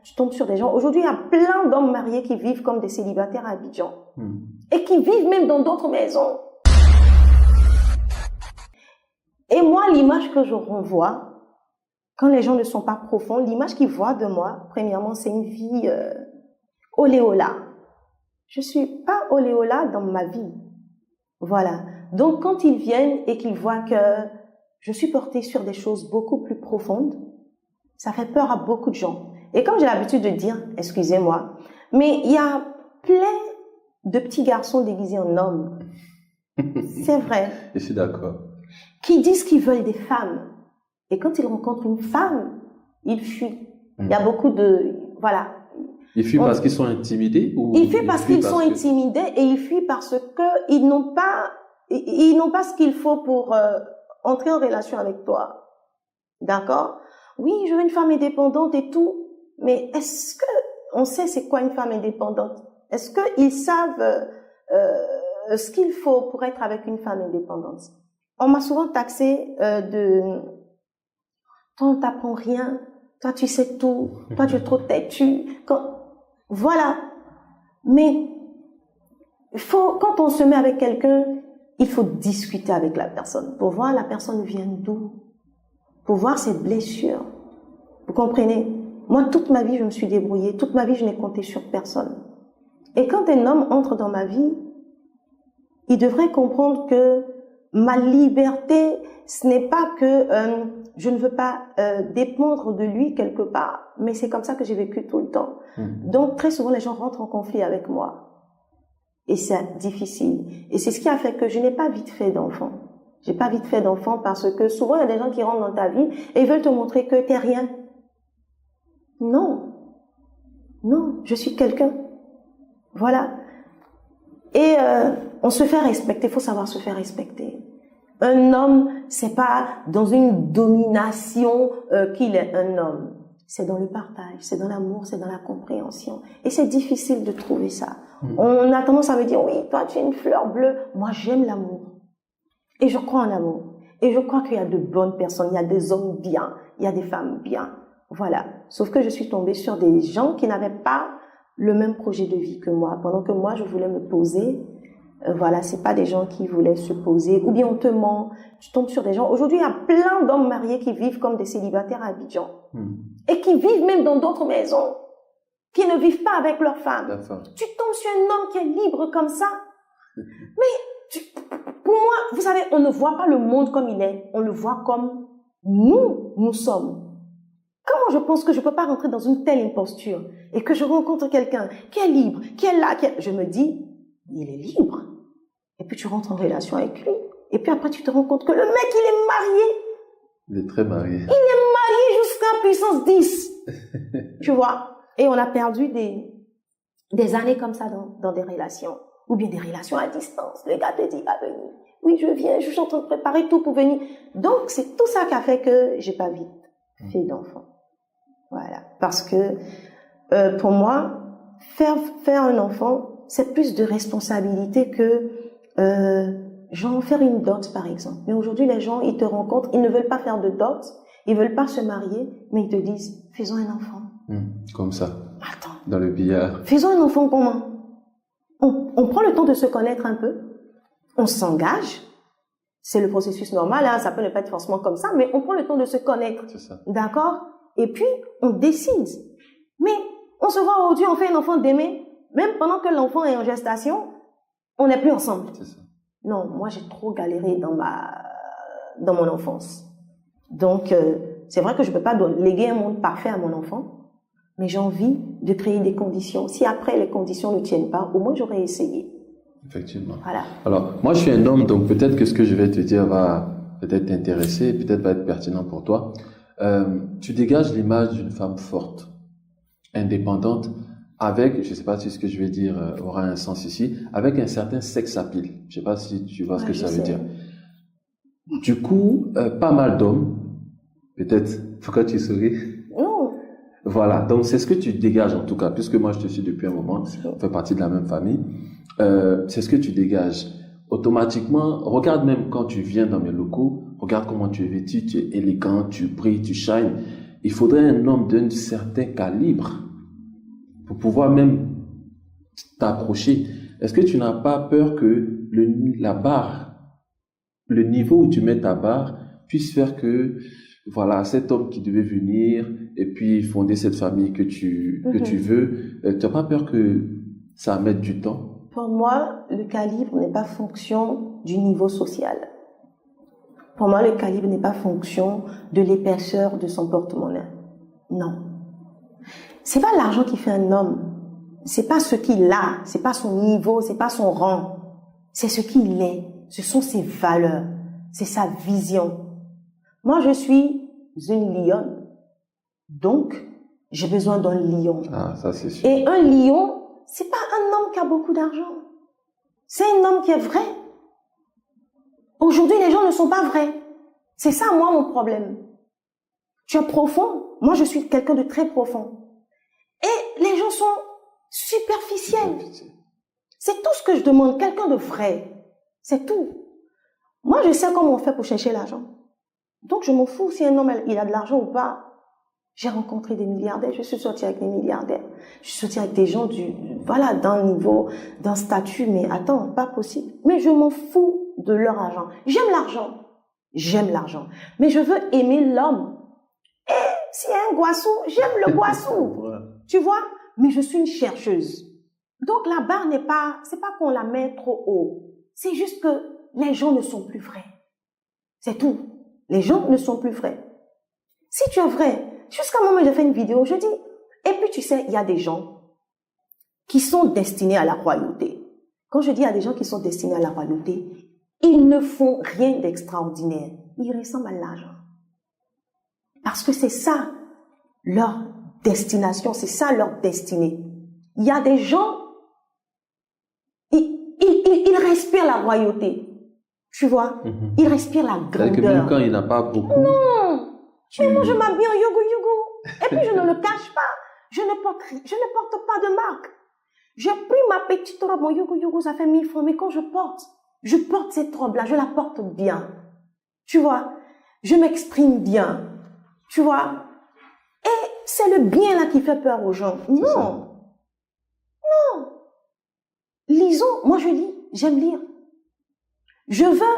tu tombes sur des gens. Aujourd'hui, il y a plein d'hommes mariés qui vivent comme des célibataires à Abidjan. Et qui vivent même dans d'autres maisons. Et moi, l'image que je renvoie, quand les gens ne sont pas profonds, l'image qu'ils voient de moi, premièrement, c'est une vie oléola. Je suis pas oléola dans ma vie. Voilà. Donc, quand ils viennent et qu'ils voient que je suis portée sur des choses beaucoup plus profondes, ça fait peur à beaucoup de gens. Et comme j'ai l'habitude de dire, excusez-moi, mais il y a plein de petits garçons déguisés en hommes. C'est vrai. Je suis d'accord. Qui disent qu'ils veulent des femmes. Et quand ils rencontrent une femme, ils fuient. Il y a beaucoup de... Voilà. Ils fuient parce qu'ils sont intimidés ou ils fuient parce qu'ils sont intimidés et ils fuient parce qu'ils n'ont pas ce qu'il faut pour entrer en relation avec toi. D'accord? Oui, je veux une femme indépendante et tout. Mais est-ce que on sait c'est quoi une femme indépendante? Est-ce qu'ils savent ce qu'il faut pour être avec une femme indépendante? On m'a souvent taxé de « toi, on t'apprend rien, toi, tu sais tout, toi, tu es trop têtu. » Voilà. Mais quand on se met avec quelqu'un, il faut discuter avec la personne pour voir la personne vient d'où, pour voir ses blessures. Vous comprenez? Moi, toute ma vie, je me suis débrouillée. Toute ma vie, je n'ai compté sur personne. Et quand un homme entre dans ma vie, il devrait comprendre que ma liberté, ce n'est pas que je ne veux pas dépendre de lui quelque part, mais c'est comme ça que j'ai vécu tout le temps. Donc, très souvent, les gens rentrent en conflit avec moi. Et c'est difficile. Et c'est ce qui a fait que je n'ai pas vite fait d'enfant. J'ai pas vite fait d'enfant parce que souvent, il y a des gens qui rentrent dans ta vie et ils veulent te montrer que t'es rien. Non. Non, je suis quelqu'un. Voilà. Et on se fait respecter, il faut savoir se faire respecter. Un homme, c'est pas dans une domination qu'il est un homme. C'est dans le partage, c'est dans l'amour, c'est dans la compréhension. Et c'est difficile de trouver ça. On a tendance à me dire, oui, toi tu es une fleur bleue. Moi j'aime l'amour. Et je crois en l'amour. Et je crois qu'il y a de bonnes personnes, il y a des hommes bien, il y a des femmes bien. Voilà. Sauf que je suis tombée sur des gens qui n'avaient pas le même projet de vie que moi. Pendant que moi, je voulais me poser, voilà, c'est pas des gens qui voulaient se poser. Ou bien on te ment, tu tombes sur des gens. Aujourd'hui, il y a plein d'hommes mariés qui vivent comme des célibataires à Abidjan. Et qui vivent même dans d'autres maisons. Qui ne vivent pas avec leurs femmes. Tu tombes sur un homme qui est libre comme ça. Mais, pour moi, vous savez, on ne voit pas le monde comme il est. On le voit comme nous sommes. Comment je pense que je ne peux pas rentrer dans une telle imposture et que je rencontre quelqu'un qui est libre, qui est là, je me dis, il est libre. Et puis tu rentres en relation avec lui. Et puis après tu te rends compte que le mec, il est marié. Il est très marié. Il est marié jusqu'à puissance 10. Tu vois? Et on a perdu des années comme ça dans des relations. Ou bien des relations à distance. Le gars te dit, va venir. Oui, je viens, je suis en train de préparer tout pour venir. Donc c'est tout ça qui a fait que j'ai pas vite fait d'enfant. Voilà, parce que pour moi, faire un enfant, c'est plus de responsabilité que genre faire une dot par exemple. Mais aujourd'hui, les gens, ils te rencontrent, ils ne veulent pas faire de dot, ils veulent pas se marier, mais ils te disent, faisons un enfant. Comme ça. Attends. Dans le billard. Faisons un enfant comment? On prend le temps de se connaître un peu, on s'engage. C'est le processus normal, hein, ça peut ne pas être forcément comme ça, mais on prend le temps de se connaître. C'est ça. D'accord? Et puis, on décide. Mais, on se voit aujourd'hui, on fait un enfant d'aimer. Même pendant que l'enfant est en gestation, on n'est plus ensemble. C'est ça. Non, moi, j'ai trop galéré dans mon enfance. Donc, c'est vrai que je ne peux pas léguer un monde parfait à mon enfant, mais j'ai envie de créer des conditions. Si après, les conditions ne tiennent pas, au moins, j'aurais essayé. Effectivement. Voilà. Alors, moi, je suis un homme, donc peut-être que ce que je vais te dire va peut-être t'intéresser, peut-être va être pertinent pour toi. Tu dégages l'image d'une femme forte, indépendante, avec, je ne sais pas si ce que je vais dire aura un sens ici, avec un certain sex appeal. Je ne sais pas si tu vois ce que ça veut dire. Du coup, pas mal d'hommes, peut-être, pourquoi tu souris? Non. Voilà, donc c'est ce que tu dégages en tout cas, puisque moi je te suis depuis un moment, on fait partie de la même famille, c'est ce que tu dégages. Automatiquement, regarde même quand tu viens dans mes locaux, regarde comment tu es vêtu, tu es élégant, tu brilles, tu shines. Il faudrait un homme d'un certain calibre pour pouvoir même t'approcher, est-ce que tu n'as pas peur que la barre, le niveau où tu mets ta barre puisse faire que, voilà, cet homme qui devait venir et puis fonder cette famille que tu veux, tu n'as pas peur que ça va mettre du temps? Pour moi, le calibre n'est pas fonction du niveau social. Pour moi, le calibre n'est pas fonction de l'épaisseur de son porte-monnaie. Non. C'est pas l'argent qui fait un homme. C'est pas ce qu'il a, c'est pas son niveau, c'est pas son rang. C'est ce qu'il est. Ce sont ses valeurs. C'est sa vision. Moi, je suis une lionne. Donc, j'ai besoin d'un lion. Ah, ça c'est sûr. Et un lion, c'est pas un homme qui a beaucoup d'argent. C'est un homme qui est vrai. Aujourd'hui, les gens ne sont pas vrais. C'est ça, moi, mon problème. Tu es profond. Moi, je suis quelqu'un de très profond. Et les gens sont superficiels. C'est tout ce que je demande. Quelqu'un de vrai. C'est tout. Moi, je sais comment on fait pour chercher l'argent. Donc, je m'en fous si un homme, il a de l'argent ou pas. J'ai rencontré des milliardaires. Je suis sortie avec des milliardaires. Je suis sortie avec des gens voilà, d'un niveau, d'un statut. Mais attends, pas possible. Mais je m'en fous de leur argent. J'aime l'argent. J'aime l'argent. Mais je veux aimer l'homme. Et s'il y a un goissou, j'aime le goissou. Tu vois? Mais je suis une chercheuse. Donc la barre c'est pas qu'on la met trop haut. C'est juste que les gens ne sont plus vrais. C'est tout. Les gens ne sont plus vrais. Si tu es vrai, jusqu'à un moment où j'ai fait une vidéo, je dis, et puis tu sais, il y a des gens qui sont destinés à la royauté. Quand je dis à des gens qui sont destinés à la royauté, ils ne font rien d'extraordinaire. Ils ressemblent à l'argent. Parce que c'est ça leur destination, c'est ça leur destinée. Il y a des gens, ils respirent la royauté. Tu vois? Ils respirent la grandeur. Que même quand il n'a pas beaucoup. Non! Mais moi, je m'habille en yogo. Et puis, je ne le cache pas. Je ne porte pas de marque. J'ai pris ma petite robe en yogo, ça fait 1000 francs. Mais quand je porte cette robe-là, je la porte bien. Tu vois? Je m'exprime bien. Tu vois? Et c'est le bien là qui fait peur aux gens. Non. Non. Lisons. Moi, je lis. J'aime lire. Je veux,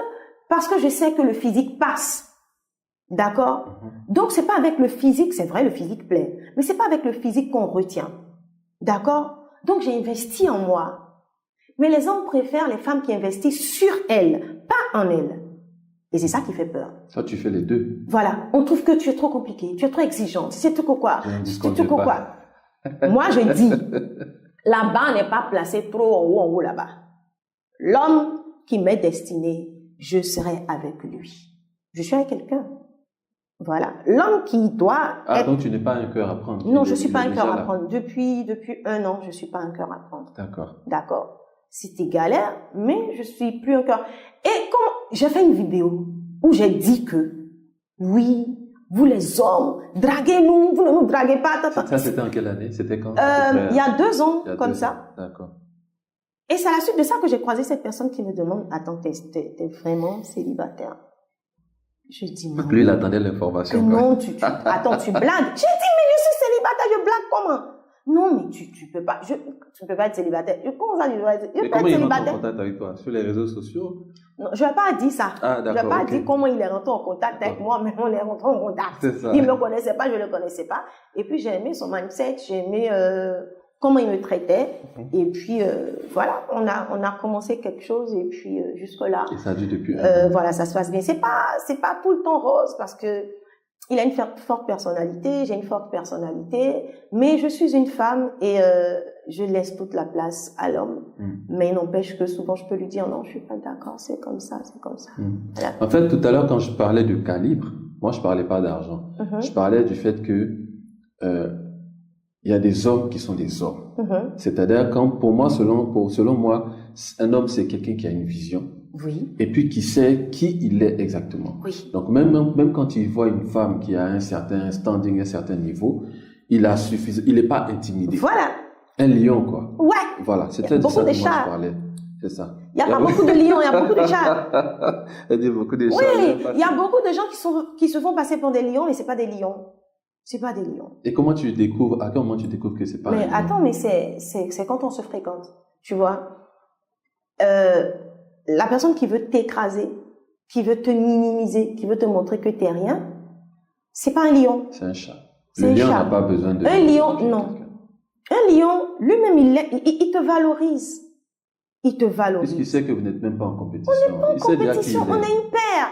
parce que je sais que le physique passe. D'accord? Donc, c'est pas avec le physique, c'est vrai, le physique plaît. Mais c'est pas avec le physique qu'on retient. D'accord? Donc, j'ai investi en moi. Mais les hommes préfèrent les femmes qui investissent sur elles, pas en elles. Et c'est ça qui fait peur. Ça, tu fais les deux. Voilà. On trouve que tu es trop compliqué, tu es trop exigeante. C'est tout quoi. C'est tout quoi. Moi, je dis, la barre n'est pas placée trop en haut là-bas. L'homme qui m'est destiné, je serai avec lui. Je suis avec quelqu'un. Voilà. L'homme qui doit être... donc tu n'es pas un cœur à prendre. Non, je ne suis pas un cœur à prendre. Depuis 1 an, je ne suis pas un cœur à prendre. D'accord. D'accord. C'était galère, mais je suis plus un cœur. Et quand j'ai fait une vidéo où j'ai dit que, oui, vous les hommes, draguez-nous, vous ne nous draguez pas. Ça, c'était en quelle année? C'était quand? Il y a 2 ans, comme ça. D'accord. Et c'est à la suite de ça que j'ai croisé cette personne qui me demande, attends, t'es vraiment célibataire? Je dis non. Lui, il attendait l'information. Non, attends, tu blagues. J'ai dit, mais je suis célibataire, je blague comment? Non, mais tu peux pas, tu peux pas être célibataire. Comment ça, tu dois être célibataire? Comment il rentre en contact avec toi? Sur les réseaux sociaux? Non, je vais pas dire ça. Ah, d'accord. Je vais pas dire comment il est rentré en contact avec moi, mais on est rentré en contact. C'est ça. Il me connaissait pas, je le connaissais pas. Et puis, j'ai aimé son mindset, j'ai aimé, comment il me traitait. Et puis, voilà, on a commencé quelque chose et puis, jusque-là. Et ça a dû depuis un an. Voilà, ça se passe bien. C'est pas tout le temps rose parce que il a une forte personnalité, j'ai une forte personnalité, mais je suis une femme et je laisse toute la place à l'homme. Mais il n'empêche que souvent je peux lui dire non, je suis pas d'accord, c'est comme ça, c'est comme ça. Voilà. En fait, tout à l'heure, quand je parlais de calibre, moi je parlais pas d'argent. Je parlais du fait que il y a des hommes qui sont des hommes. C'est-à-dire quand, pour moi, selon moi, un homme c'est quelqu'un qui a une vision. Oui. Et puis qui sait qui il est exactement. Oui. Donc même quand il voit une femme qui a un certain standing, un certain niveau, il n'est pas intimidé. Voilà. Un lion, quoi. Ouais. Voilà, c'était de ça que moi je parlais. C'est ça. Il n'y a pas beaucoup de lions, il y a beaucoup de chats. Il y a beaucoup de chats. Oui, il y a beaucoup de gens qui se font passer pour des lions, mais c'est pas des lions. C'est pas des lions. Et comment tu découvres, à quel moment tu découvres que c'est pas Mais un lion? attends, mais c'est quand on se fréquente, tu vois. La personne qui veut t'écraser, qui veut te minimiser, qui veut te montrer que t'es rien, c'est pas un lion. C'est un chat. C'est Le un lion chat. n'a pas besoin de... Un lion, non. Un lion, lui-même, il te valorise. Il te valorise. Puisqu'il sait que vous n'êtes même pas en compétition. En Il sait déjà qui compétition, il est. on est une paire.